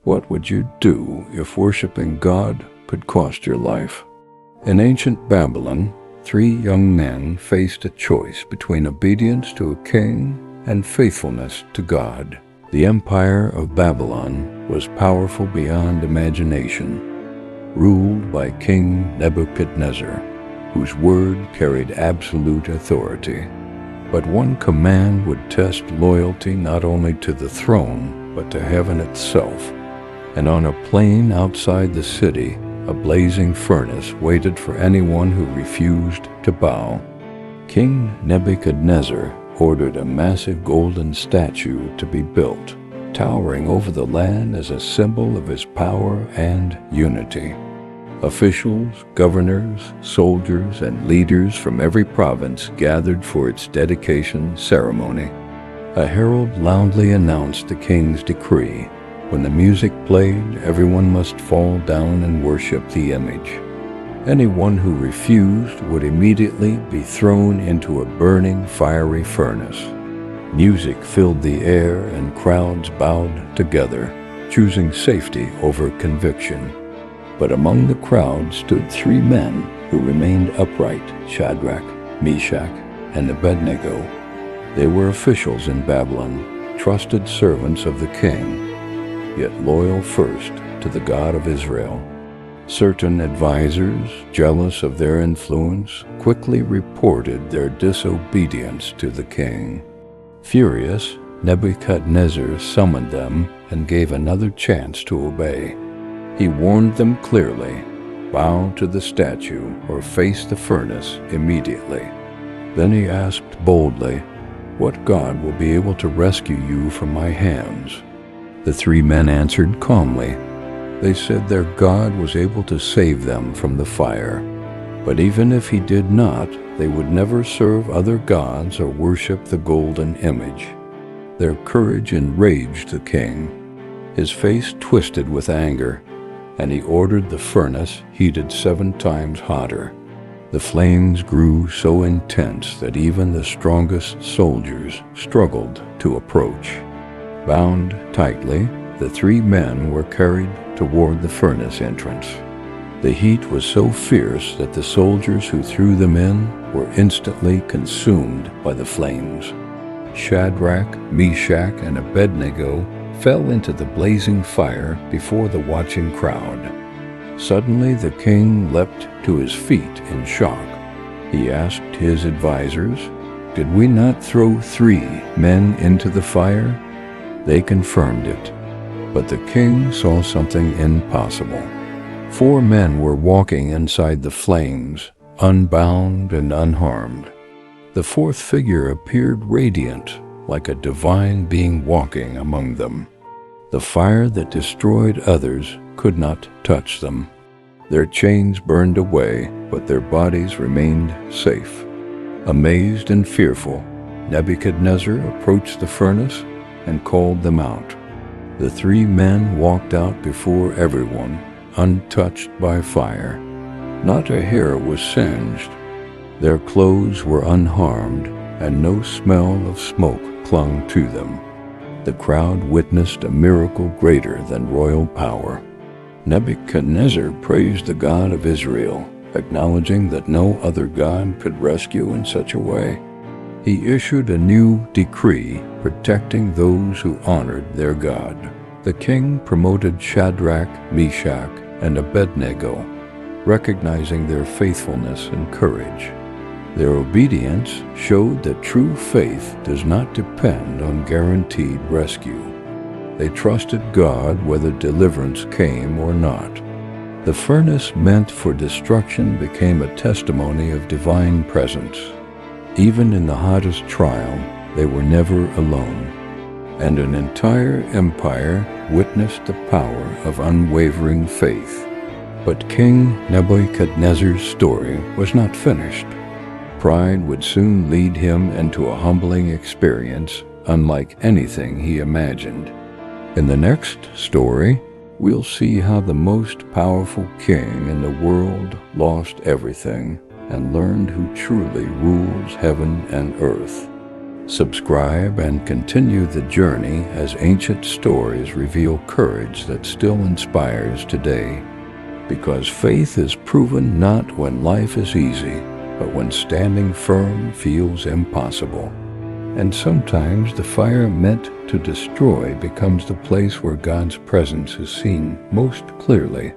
What would you do if worshiping God could cost your life? In ancient Babylon, 3 young men faced a choice between obedience to a king and faithfulness to God. The empire of Babylon was powerful beyond imagination, ruled by King Nebuchadnezzar, whose word carried absolute authority. But one command would test loyalty not only to the throne, but to heaven itself. And on a plain outside the city, a blazing furnace waited for anyone who refused to bow. King Nebuchadnezzar ordered a massive golden statue to be built, towering over the land as a symbol of his power and unity. Officials, governors, soldiers, and leaders from every province gathered for its dedication ceremony. A herald loudly announced the king's decree. When the music played, everyone must fall down and worship the image. Anyone who refused would immediately be thrown into a burning, fiery furnace. Music filled the air and crowds bowed together, choosing safety over conviction. But among the crowd stood 3 men who remained upright: Shadrach, Meshach, and Abednego. They were officials in Babylon, trusted servants of the king, yet loyal first to the God of Israel. Certain advisors, jealous of their influence, quickly reported their disobedience to the king. Furious, Nebuchadnezzar summoned them and gave another chance to obey. He warned them clearly: bow to the statue or face the furnace immediately. Then he asked boldly, "What God will be able to rescue you from my hands?" The 3 men answered calmly. They said their God was able to save them from the fire. But even if he did not, they would never serve other gods or worship the golden image. Their courage enraged the king. His face twisted with anger, and he ordered the furnace heated 7 times hotter. The flames grew so intense that even the strongest soldiers struggled to approach. Bound tightly, the 3 men were carried toward the furnace entrance. The heat was so fierce that the soldiers who threw them in were instantly consumed by the flames. Shadrach, Meshach, and Abednego fell into the blazing fire before the watching crowd. Suddenly the king leapt to his feet in shock. He asked his advisors, "Did we not throw 3 men into the fire?" They confirmed it. But the king saw something impossible. 4 men were walking inside the flames, unbound and unharmed. The 4th figure appeared radiant, like a divine being walking among them. The fire that destroyed others could not touch them. Their chains burned away, but their bodies remained safe. Amazed and fearful, Nebuchadnezzar approached the furnace and called them out. The 3 men walked out before everyone, untouched by fire. Not a hair was singed. Their clothes were unharmed, and no smell of smoke clung to them. The crowd witnessed a miracle greater than royal power. Nebuchadnezzar praised the God of Israel, acknowledging that no other God could rescue in such a way. He issued a new decree protecting those who honored their God. The king promoted Shadrach, Meshach, and Abednego, recognizing their faithfulness and courage. Their obedience showed that true faith does not depend on guaranteed rescue. They trusted God whether deliverance came or not. The furnace meant for destruction became a testimony of divine presence. Even in the hottest trial, they were never alone, and an entire empire witnessed the power of unwavering faith. But King Nebuchadnezzar's story was not finished. Pride would soon lead him into a humbling experience unlike anything he imagined. In the next story, we'll see how the most powerful king in the world lost everything and learned who truly rules heaven and earth. Subscribe and continue the journey as ancient stories reveal courage that still inspires today. Because faith is proven not when life is easy, but when standing firm feels impossible. And sometimes the fire meant to destroy becomes the place where God's presence is seen most clearly.